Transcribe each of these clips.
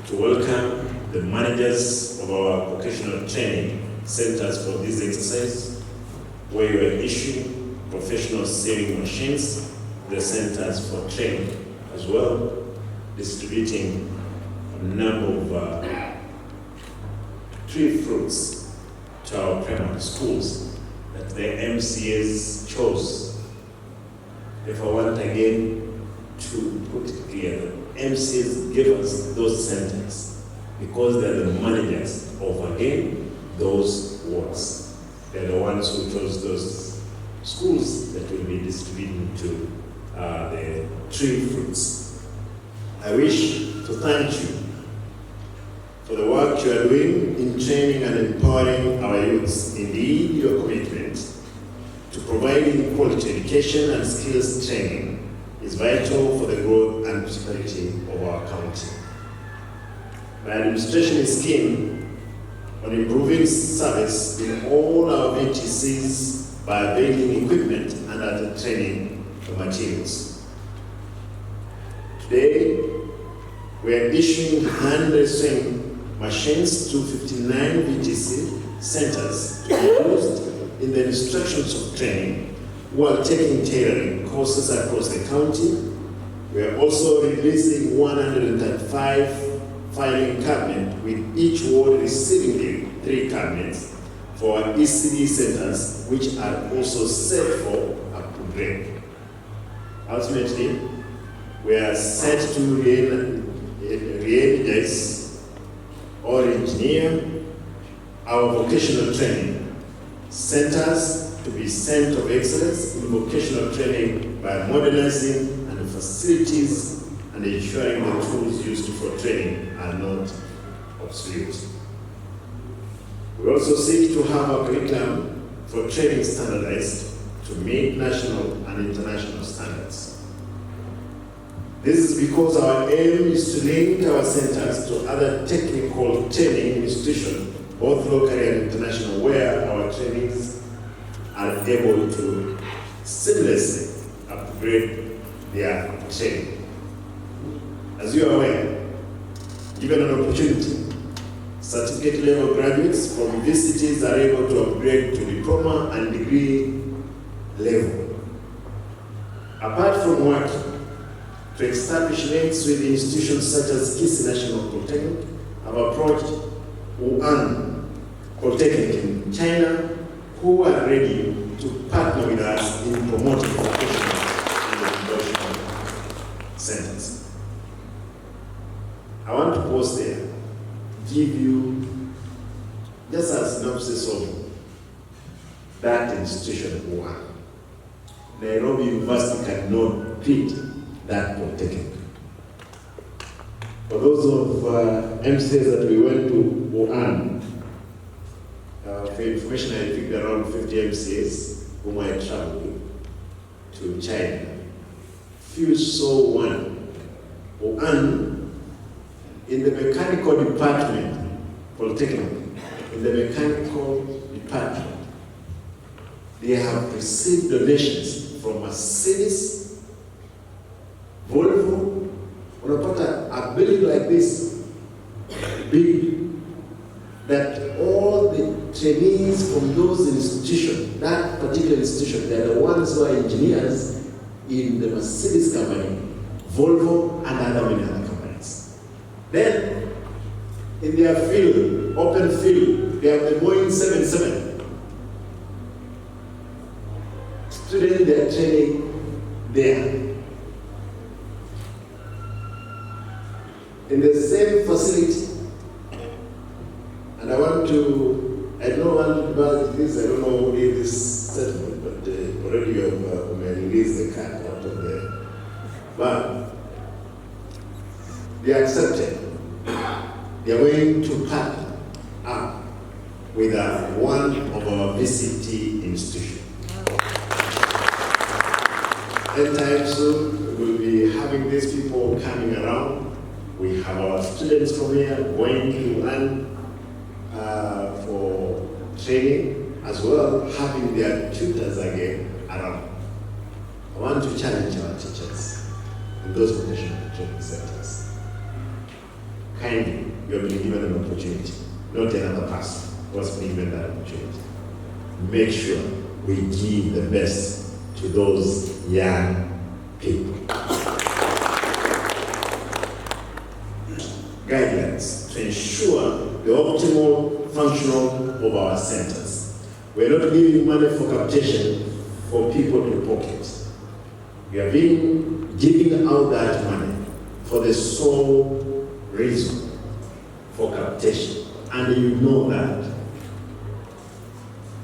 to welcome the managers of our vocational training centers for this exercise, where you are issuing professional sewing machines to the centers for training, as well distributing a number of tree fruits to our primary schools that the MCAs chose. If I want again to put it clear, MCAs give us those centers because they're the managers of, again, those wards. They're the ones who chose those schools that will be distributing to the tree fruits. I wish to thank you for the work you are doing in training and empowering our youths. Indeed, your commitment to providing quality education and skills training is vital for the growth and prosperity of our county. My administration is keen on improving service in all our VTCs by availing equipment and other training materials. Today, we are issuing hand sewing machines to 59 VTC centers to be used in the instructions of training while taking tailoring courses across the county. We are also releasing 135 filing cabinets, with each ward receiving 3 cabinets for our ECDE centers, which are also set for upgrade. Ultimately, we are set to re-energize or engineer our vocational training centers to be centers of excellence in vocational training by modernizing and facilities and ensuring the tools used for training are not obsolete. We also seek to have a curriculum for training standardized to meet national and international standards. This is because our aim is to link our centers to other technical training institutions, both locally and international, where our trainees are able to seamlessly upgrade their training. As you are aware, given an opportunity, certificate level graduates from VCTs are able to upgrade to diploma and degree level. Apart from working to establish links with institutions such as Kisi National Polytechnic, have approached Wuhan Polytechnic in China, who are ready to partner with us in promoting vocational and vocational centers. I want to pause there, give you just a synopsis of that institution, Wuhan. Nairobi University cannot beat that polytechnic. For those of MCAs that we went to Wuhan, for information, I picked around 50 MCAs whom I traveled to China. Few saw one. Wuhan, in the mechanical department, polytechnic, in the mechanical department, they have received donations from Mercedes, Volvo. Unapata a building like this, big, that all the trainees from those institutions, that particular institution, they are the ones who are engineers in the Mercedes company, Volvo, and other many other companies. Then, in their field, open field, they have the Boeing 77. Students, they are training there. In the same facility, and I don't want about this, I don't know who did this settlement, but already you have released the cat out of there. But they accepted. They are going to partner up with one of our VCT institutions. Anytime soon, we will be having these people coming around. We have our students from here going to learn for training, as well having their tutors again around. I want to challenge our teachers in those vocational training centers. kindly, you have been given an opportunity, not another person who has been given that opportunity. Make sure we give the best to those young people. Guidelines to ensure the optimal functional of our centers. We are not giving money for capitation for people to pocket. We are giving out that money for the sole reason for capitation. And you know that.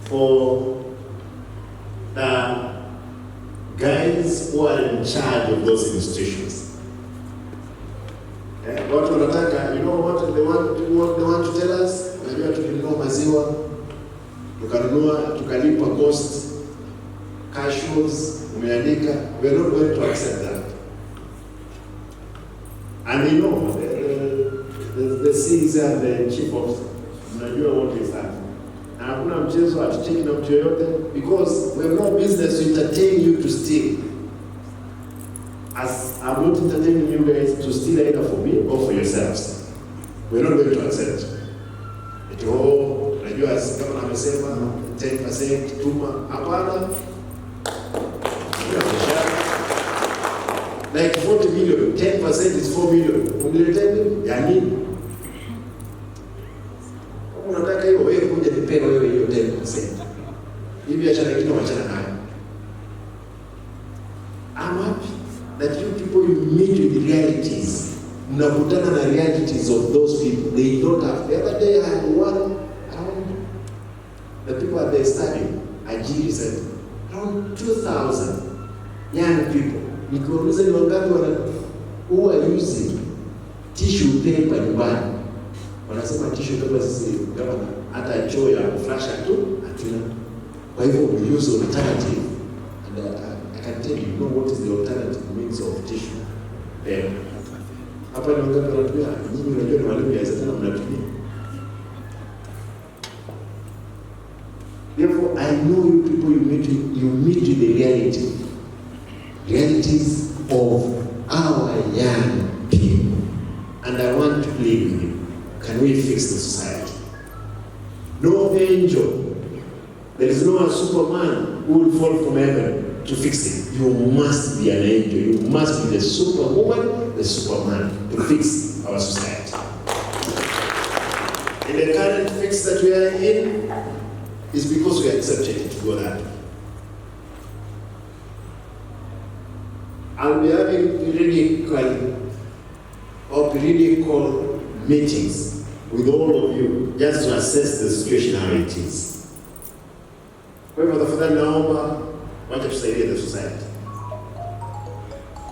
For the guys who are in charge of those institutions, watu wanataka, you know what they want to tell us? Unajua tulinunua maziwa, tukalipa cost, cashews, umeandika, we are not going to accept that. And you know, the CEs and the chief officer, unajua what is that? Na hakuna mchezo atutiki na mtu yoyote, because we have no business to entertain you to steal. As I'm not entertaining you guys to steal either for me or for yourselves. We're not going to accept. Unajua kama namesema 10% tuma, hapana. Like 40 million, 10% is 4 million. Unileteni ya nini? Kama unataka hiyo wewe kuja nipewe wewe hiyo 10%. Hivi biashara nyingine wachana nayo. I'm happy that you people, you meet with the realities. Mnakutana na realities of those people. They don't have. The other day I had one around the people at the stadium, Ajiri said, around 2,000 young people. Nikiwauliza ni wangapi who are using tissue paper nyumbani. Wanasema tissue paper sisi kama hata choo ya kuflasha tu hatuna. Kwa hivyo we use alternative. And I can tell you know what is the alternative means of tissue paper. Hapa ni wangapi wanatumia? Nyinyi unajua ni walimu ya tena mnatumia. Therefore, I know you people, you meet with the realities of our young people. And I want to plead with you. Can we fix the society? No angel. There is no Superman who will fall from heaven to fix it. You must be an angel. You must be the Superwoman, the Superman to fix our society. In the current fix that we are in, is because we accepted it to go that way. I'll be having periodical meetings with all of you just to assess the situation how it is. Kwa hivyo tafadhali naomba wacha tusaidie the society.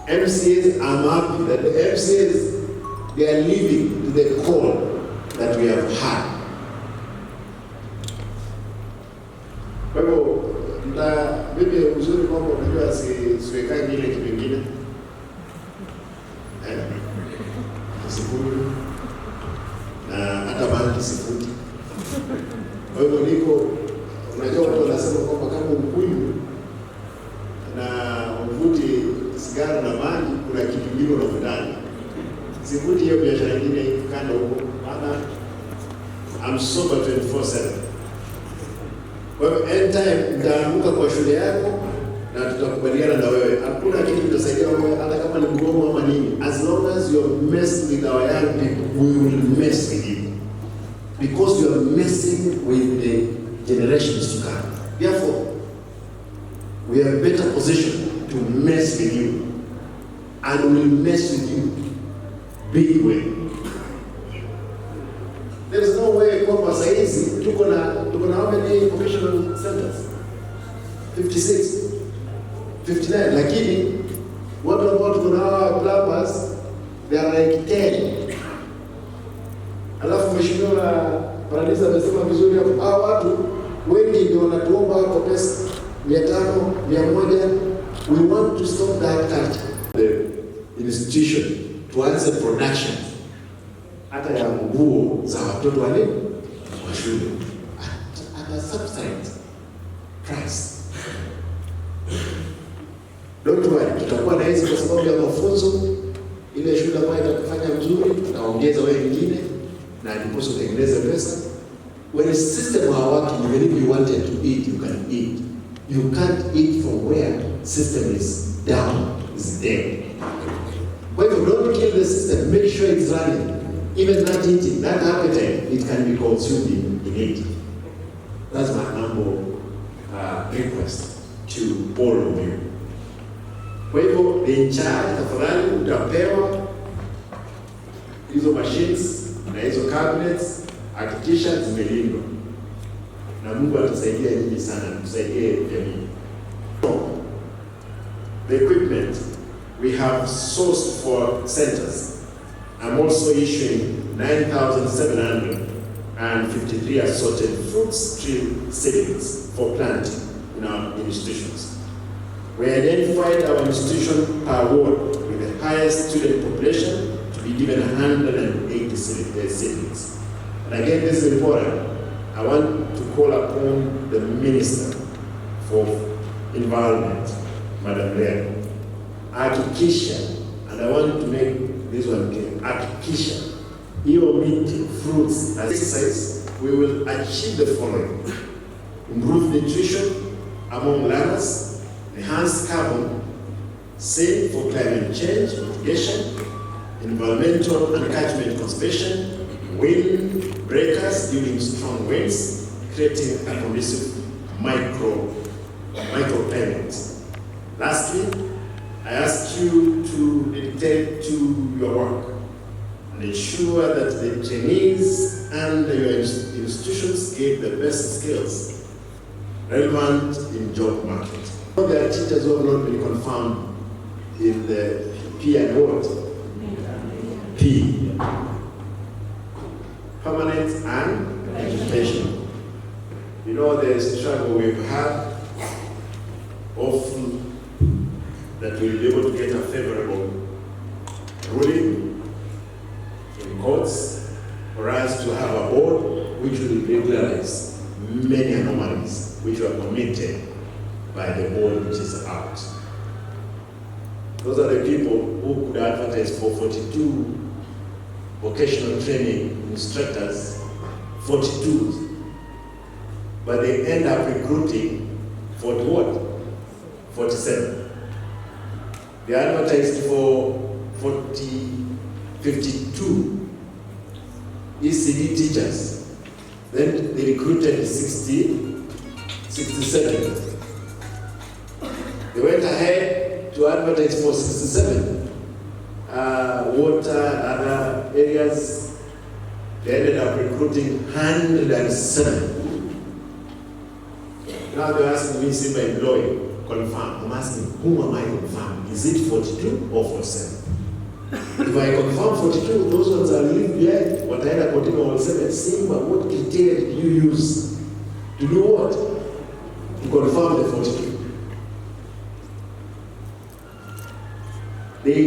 MCAs, I'm happy that the MCAs, they are living to the call that we have had. Kwa hivyo, bibi uzuri kwamba unajua siwekangi ile kitu kingine. Sifuri. Na hata banki sifuri. Kwa hivyo niko, unajua watu wanasema kwamba kama mkuyu na mvuti sigara na maji, kuna kitu kingine unavutana. Sifuti hiyo biashara nyingine kando huko. I'm sober 24/7. Kwa hivyo anytime nitaamuka kwa shule yako na tutakubaliana na wewe. Hakuna kitu kitasaidia wewe hata kama ni mgomo ama nini. As long as you are messing with our young people, we will mess with you. Because you are messing with the generations to come. Therefore, we are better positioned to mess with you. And we will mess with you big way. There is no way kwamba saizi tuko na how many vocational centers? 56, 59. Lakini watu ambao tuko na plumbers, they are like 10. Alafu mheshimiwa Paradiso amesema vizuri hapo, hao watu wengi ndio wanatuomba hapo pesa 500, 100. We want to stop that culture. The institution to answer production hata ya nguo za watoto wale wa shule at a subsidized price. Don't worry, tutakuwa na hizi kwa sababu ya mafunzo ile shule shule ambayo itakufanya mzuri, tutaongeza wewe wengine na ndiposa utengeneze pesa. When a system are working, even if you wanted to eat, you can eat. You can't eat from where system is down, is dead. But if you don't kill the system, make sure it's running. Even not eating, that appetite, it can be consumed in it. That's my humble request to all of you. Kwa hivyo, the in charge, tafadhali utapewa hizo machines na hizo cabinets, hakikisha zimelindwa. Na Mungu atusaidia nyinyi sana, tusaidie jamii. The equipment we have sourced for centers. I'm also issuing 9,753 assorted fruit tree seedlings for planting in our institutions. We identified our institution per ward with the highest student population to be given 180 seedlings. And again, this is important. I want to call upon the Minister for Environment, Madam Leah, hakikisha, and I want to make this one clear, hakikisha, your meat, fruits, as exercise, we will achieve the following: improve nutrition among learners, enhance carbon, safe for climate change mitigation, environmental and catchment conservation, wind breakers during strong winds, creating a conducive microclimates. Lastly, I ask you to dedicate to your work and ensure that the trainees and your institutions get the best skills relevant in job market. There are teachers who have not been confirmed in the P and what? P. Permanent and education. You know, there is a struggle we've had often that we'll be able to get a favorable ruling in courts for us to have a board which will regularize many anomalies which were committed by the board which is out. Those are the people who could advertise for 42 vocational training instructors, 42, but they end up recruiting 47. They advertised for 52 ECDE teachers. Then they recruited 67. They went ahead to advertise for 67. Water and other areas, they ended up recruiting 107. Now they're asking me, Simba employee, confirm. I'm asking, whom am I confirming? Is it 42 or 47? If I confirm 42, those ones are leaving behind. What I continue will say, Simba, what criteria did you use to do what? To confirm the 42. They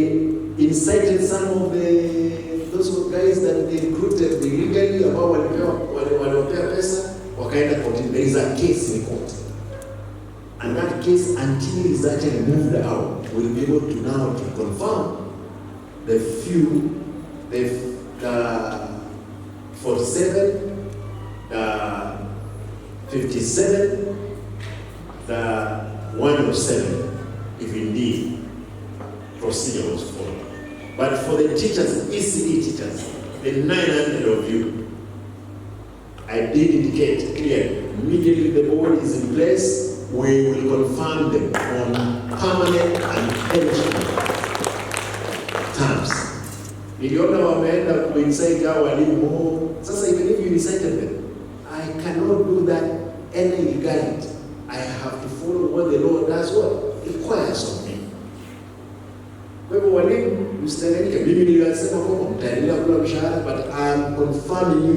incited some of those guys that they recruited illegally about waliopea pesa, wakaenda kotini. There is a case in court. And that case, until it's actually moved out, we'll be able to now to confirm the 47, the 57, the 107, if indeed procedure was followed. But for the teachers, ECDE teachers, the 900 of you, I did indicate clearly, immediately the board is in place, we will confirm them on permanent and pension terms. Niliona wameenda kuincite hao walimu. Sasa even if you incited them, I cannot do that any illegality. I have to follow what the law does what requires of me. Kwa hivyo walimu mstahilike, mimi nilisema kwamba mtaendelea kula mshahara, but I am confirming you